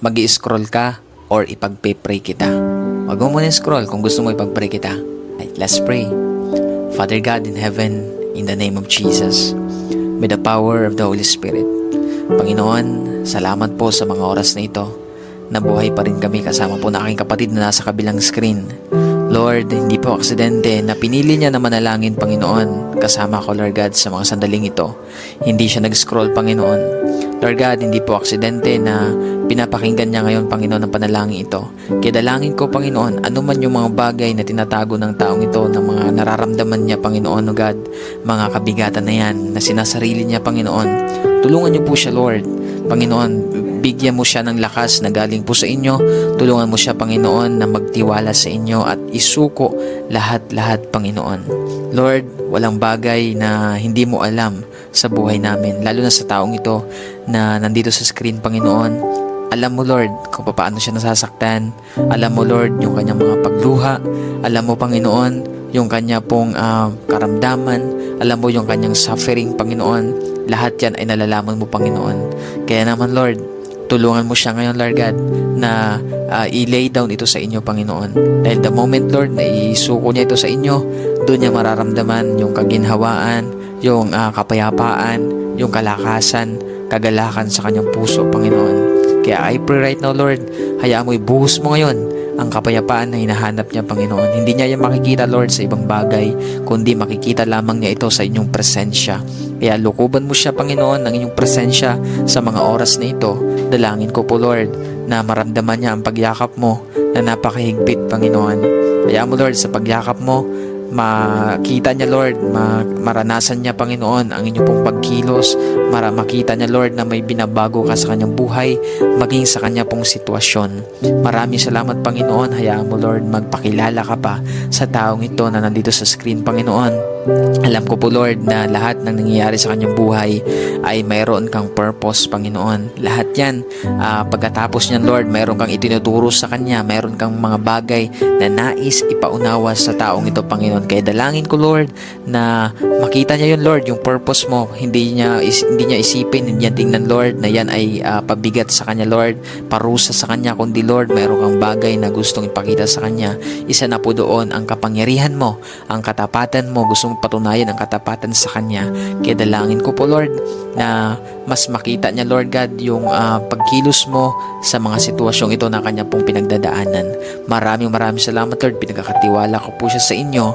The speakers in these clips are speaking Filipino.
mag-i-scroll ka or ipagpe-pray kita. Wag mo muna scroll kung gusto mo ipag-pray kita. Right, let's pray. Father God in heaven, in the name of Jesus, with the power of the Holy Spirit, Panginoon, salamat po sa mga oras na ito. Nabuhay pa rin kami kasama po na aking kapatid na nasa kabilang screen. Lord, hindi po aksidente na pinili niya na manalangin, Panginoon, kasama ko, Lord God, sa mga sandaling ito. Hindi siya nag-scroll, Panginoon. Lord God, hindi po aksidente na pinapakinggan niya ngayon, Panginoon, ang panalangin ito. Kaya dalangin ko, Panginoon, ano man yung mga bagay na tinatago ng taong ito, ng mga nararamdaman niya, Panginoon, God, mga kabigatan na yan, na sinasarili niya, Panginoon, tulungan niyo po siya, Lord. Panginoon, bigyan mo siya ng lakas na galing po sa inyo. Tulungan mo siya, Panginoon, na magtiwala sa inyo at isuko lahat-lahat, Panginoon. Lord, walang bagay na hindi mo alam sa buhay namin, lalo na sa taong ito na nandito sa screen, Panginoon. Alam mo, Lord, kung paano siya nasasaktan. Alam mo, Lord, yung kanyang mga pagluha. Alam mo, Panginoon, yung kanya pong karamdaman. Alam mo yung kanyang suffering, Panginoon. Lahat yan ay nalalaman mo, Panginoon. Kaya naman, Lord, tulungan mo siya ngayon, Lord God, na i-lay down ito sa inyo, Panginoon. Dahil the moment, Lord, na isuko niya ito sa inyo, doon niya mararamdaman yung kaginhawaan, yung kapayapaan, yung kalakasan, kagalakan sa kanyang puso, Panginoon. Kaya I pray right now, Lord, hayaan mo ibuhos mo ngayon ang kapayapaan na hinahanap niya, Panginoon. Hindi niya yan makikita, Lord, sa ibang bagay, kundi makikita lamang niya ito sa inyong presensya. Kaya lukuban mo siya, Panginoon, ng inyong presensya sa mga oras na ito. Dalangin ko po, Lord, na maramdaman niya ang pagyakap mo na napakahigpit, Panginoon. Kaya mo, Lord, sa pagyakap mo, makita niya, Lord, maranasan niya, Panginoon, ang inyong pong pagkilos, makita niya, Lord, na may binabago ka sa kanyang buhay, maging sa kanya pong sitwasyon. Maraming salamat, Panginoon. Hayaan mo, Lord, magpakilala ka pa sa taong ito na nandito sa screen, Panginoon. Alam ko po, Lord, na lahat ng nangyayari sa kanyang buhay ay mayroon kang purpose, Panginoon. Lahat yan, pagkatapos niyan, Lord, mayroon kang itinuturo sa kanya, mayroon kang mga bagay na nais ipaunawa sa taong ito, Panginoon. Kaya dalangin ko, Lord, na makita niya yun, Lord, yung purpose mo. Hindi niya isipin, hindi niya tingnan, Lord, na yan ay pabigat sa kanya, Lord, parusa sa kanya, kundi, Lord, mayroon kang bagay na gustong ipakita sa kanya. Isa na po doon ang kapangyarihan mo, ang katapatan mo, gustong patunayan ang katapatan sa kanya. Kaya dalangin ko po, Lord, na mas makita niya, Lord God, yung pagkilos mo sa mga sitwasyong ito na kanya pong pinagdadaanan. Maraming salamat, Lord. Pinagkakatiwala ko po siya sa inyo.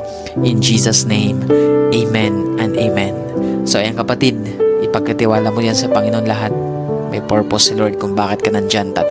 In Jesus' name, Amen and Amen. So ayan, kapatid, ipagkatiwala mo yan sa Panginoon lahat. May purpose si Lord kung bakit ka nandyan.